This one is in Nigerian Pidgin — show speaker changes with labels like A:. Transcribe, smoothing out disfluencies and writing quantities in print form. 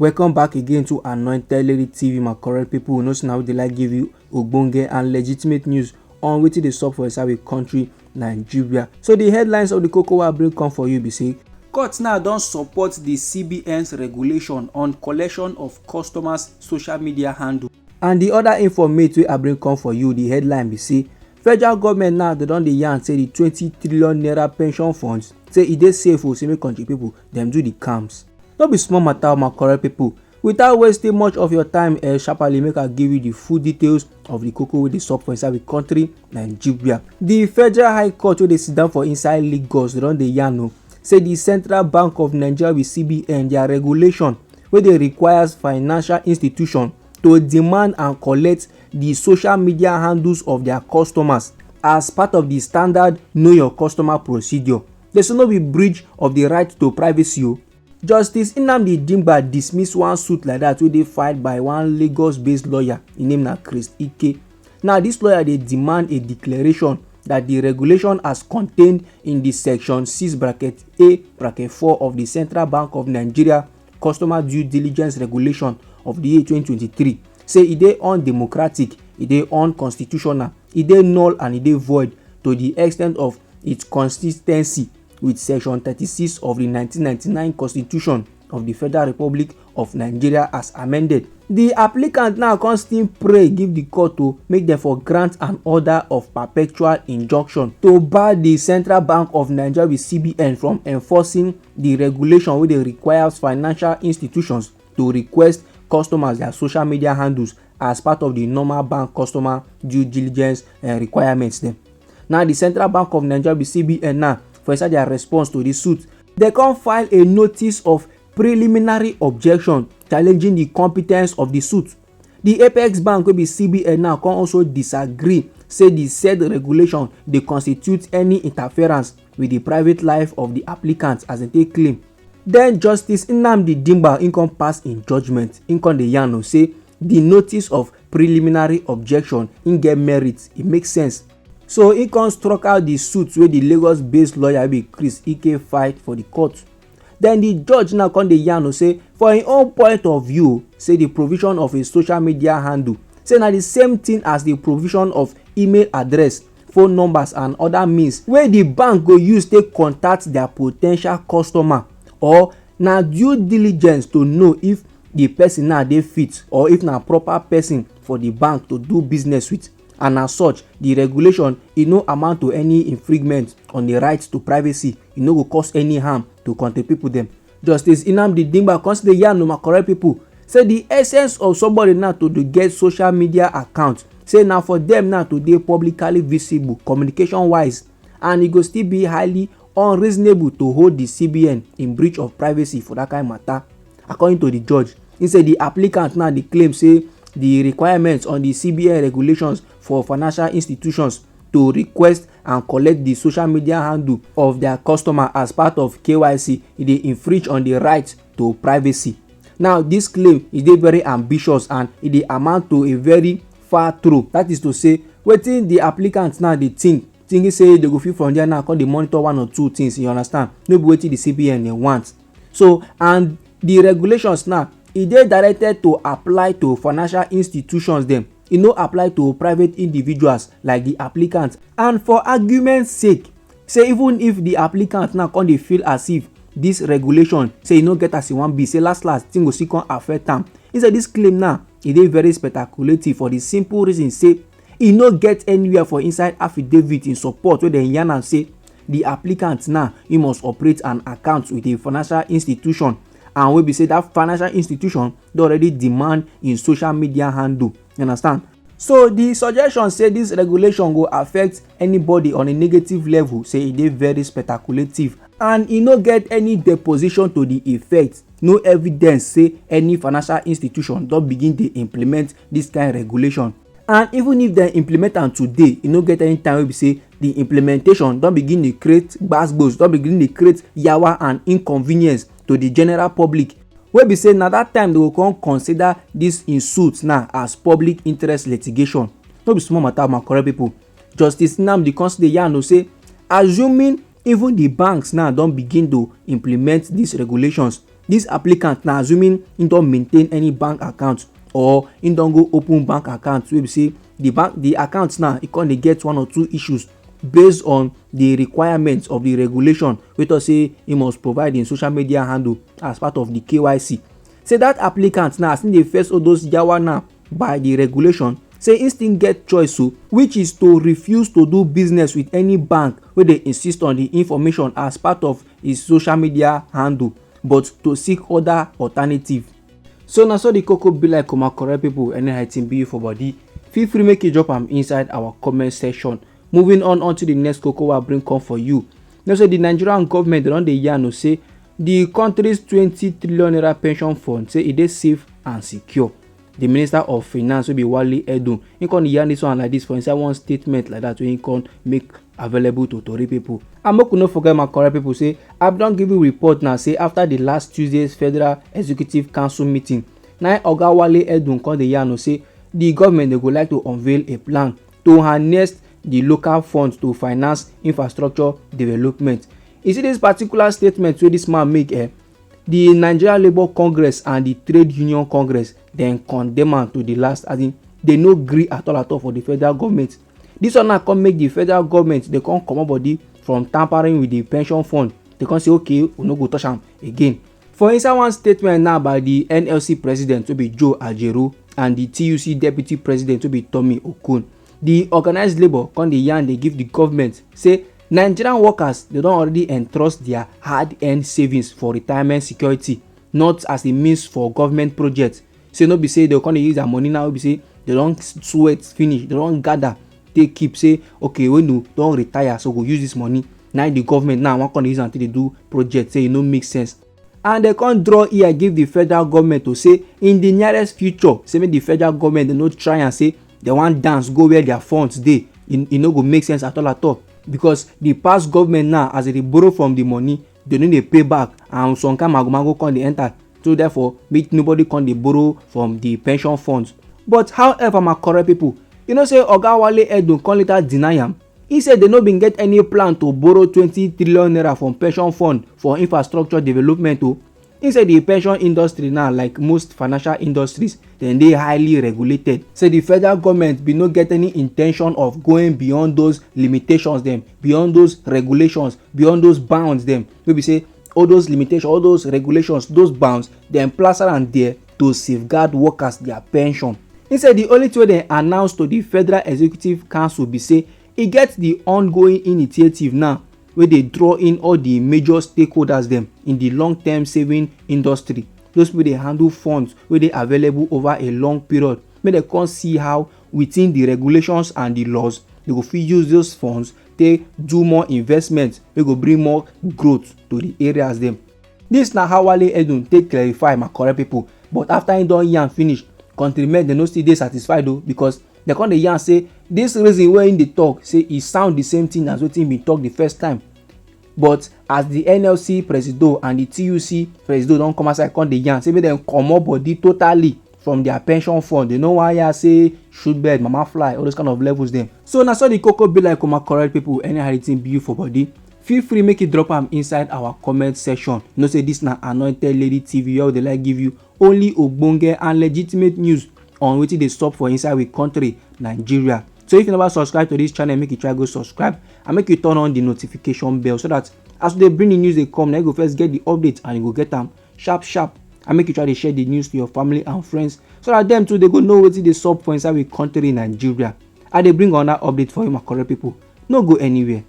A: Welcome back again to Anointed Lady TV, my correct people. We know say na we dey like give you ogbonge and legitimate news on wetin dey sup for inside we country Nigeria. So the headlines of the koko wey I bring come for you be say court now don support the CBN's regulation on collection of customers' social media handle. And the other informate wey I bring come for you, the headline be say federal government now dey don dey yarn say the 20 trillion naira pension funds say e dey safe o, say make country people dem do the calms. No be small matter, my correct people. Without wasting much of your time, sharply make I give you the full details of the koko wey dey sup for inside the country Nigeria. The Federal High Court wey dey sit down for inside Lagos don dey yarn o say the Central Bank of Nigeria with CBN, their regulation wey dey requires financial institutions to demand and collect the social media handles of their customers as part of the standard know your customer procedure. There should no be breach of the right to privacy o. Justice Nnamdi Dimba dismiss one suit like that wey dey filed by one Lagos-based lawyer. His name na Chris Ike. Now this lawyer dey demand a declaration that the regulation as contained in the section 6(a)(4) of the Central Bank of Nigeria Customer Due Diligence Regulation of the year 2023 say e dey undemocratic, e dey unconstitutional, e dey null and e dey void to the extent of its consistency with section 36 of the 1999 Constitution of the Federal Republic of Nigeria as amended. The applicant now come still pray give the court to make them for grant an order of perpetual injunction to bar the Central Bank of Nigeria with CBN from enforcing the regulation wey dey requires financial institutions to request customers their social media handles as part of the normal bank customer due diligence requirements dem. Now the Central Bank of Nigeria with CBN now for inside their response to the suit, they come file a notice of preliminary objection challenging the competence of the suit. The Apex Bank wey be CBN now come also disagree, say the said regulation dey constitute any interference with the private life of the applicant as dem take claim. Then Justice Nnamdi Dimba im come pass in judgment. Im come dey yarn o say the notice of preliminary objection im get merit, e make sense. So he come struck out the suit wey the Lagos-based lawyer be Chris Ike fight for the court. Then the judge now come dey yarn o say for im own point of view, say the provision of a social media handle say na the same thing as the provision of email address, phone numbers and other means wey the bank go use take contact their po ten tial customer, or na due diligence to know if the person now dey fit or if na proper person for the bank to do business with. And as such, the regulation e no amount to any infringement on the right to privacy. E no go cause any harm to country people dem. Justice Nnamdi Dimba come still dey yarn my correct people say the essence of somebody now to dey get social media account say na for them now to dey publicly visible communication wise, and e go still be highly unreasonable to hold the CBN in breach of privacy for that kind matter. According to the judge, he say the applicant now dey claim say the requirements on the CBN regulations for financial institutions to request and collect the social media handle of their customer as part of KYC e dey infringe on the right to privacy. Now this claim e dey very ambitious and e dey amount to a very far throw. That is to say, wetin the applicant now dey thinking say they go fit from there now come dey monitor one or two things, you understand? No be wetin the CBN dey want. So and the regulations now e dey directed to apply to financial institutions dem. E no apply to private individuals like the applicant. And for argument's sake, say even if the applicant now come dey feel as if this regulation say e no get as e wan be, say last thing go still come affect am. Instead this claim now e dey very speculative for the simple reason say e no get anywhere for inside affidavit in support wey dem yarn am say the applicant now e must operate an account with a financial institution, and wey be say that financial institution don already demand im social media handle. You understand? So the suggestion say this regulation go affect anybody on a negative level say e dey very speculative, and e no get any deposition to the effect, no evidence say any financial institution don begin dey implement this kind regulation. And even if dem implement am today, e no get any time wey be say the implementation don begin dey create gbas-gbos, don begin dey create yawa and inconvenience to the general public, wey be say na that time they go come consider this in suit now as public interest litigation. No be small matter, my correct people. Justice Nnamdi come still dey yarn o say assuming even the banks now don begin to implement these regulations, This applicant na assuming im don maintain any bank account or im don go open bank account wey be say the account now e come dey get one or two issues based on the requirements of the regulation wey talk say e must provide im social media handle as part of the KYC. Say that applicant now as im dey face all those yawa now by the regulation, say im still get choice which is to refuse to do business with any bank wey dey insist on the information as part of his social media handle, but to seek other alternative. So na so the koko be like, my correct people. Anyhow it be you for body, feel free make you drop am inside our comment section. Moving on to the next koko wey I bring come for you. Now say the Nigerian government don dey yarn say the country's 20 trillion naira pension fund say e dey safe and secure. The Minister of Finance wey be Wàhàla Edun, he come yarn this one like this for inside one statement like that wey he come make available to tori people. And make we no forget, my correct people, say I don give you report now say after the last Tuesday's Federal Executive Council meeting, na Oga Wàhàla Edun come dey yarn say the government dey go like to unveil a plan to harness the local funds to finance infrastructure development. You see this particular statement wey this man make, the Nigeria Labour Congress and the Trade Union Congress dem condemn am to the last, as in they no gree at all for the federal government. This one now come make the federal government dey come comot body from tampering with the pension fund. They come say okay, we no go touch am again. For inside one statement now by the NLC president wey be Joe Ajaero and the TUC deputy president wey be Tommy Okon, the organized labour come dey yarn dey give the government say Nigerian workers they don already entrust their hard-earned savings for retirement security, not as a means for government projects. Say no be say they come dey use their money now wey be say they don sweat finish, they don gather take keep, say okay when you don retire so go use this money. Now the government now wan come dey use am take dey do project, say e no make sense. And they come draw ear give the federal government to say in the nearest future, say make the federal government they no try and say they wan dance go where their funds dey. E no go make sense at all, because the past government now as they borrow from the money, they no dey pay back, and some kind mago come dey enter. So therefore make nobody come dey borrow from the pension funds. But however, my correct people, you know say Oga Wàhàla Edun come later deny am. He said they no been get any plan to borrow 20 trillion naira from pension fund for infrastructure development. He said the pension industry now, like most financial industries, then they highly regulated. Say the federal government be no get any intention of going beyond those limitations them, beyond those regulations, beyond those bounds them. Maybe say all those limitations, all those regulations, those bounds, then plaster and there to safeguard workers their pension. He said the only way they announced to the Federal Executive Council be say e get the ongoing initiative now where they draw in all the major stakeholders them in the long-term saving industry. Those people they handle funds where they available over a long period. May they come see how within the regulations and the laws they go fit use those funds to do more investment. They go bring more growth to the areas them. This na how Wàhàla Edun take clarify, my correct people. But after he don yarn finish, countrymen they no still dey satisfied though, because they come dey yarn say this reason wey im dey talk say e sound the same thing as wetin im bin talk the first time. But as the NLC presido and the TUC presido don come outside come dey yarn say make dem comot body totally from their pension fund. They no wan hear say shoot bird mama fly, all those kind of levels dem. So na so the koko be like, my correct people. Anyhow the thing be you for body, feel free make you drop am inside our comment section. You know say this na Anointed Lady TV, where they like give you only ogbonge and legitimate news on wetin dey sup for inside we country Nigeria. So if you never subscribe to this channel, make you try go subscribe and make you turn on the notification bell, so that as they bring the news they come, now you go first get the update and you go get them sharp. And make you try to share the news to your family and friends, so that them too they go know wetin dey sup for inside we country Nigeria. And they bring on that update for you, my correct people. No go anywhere.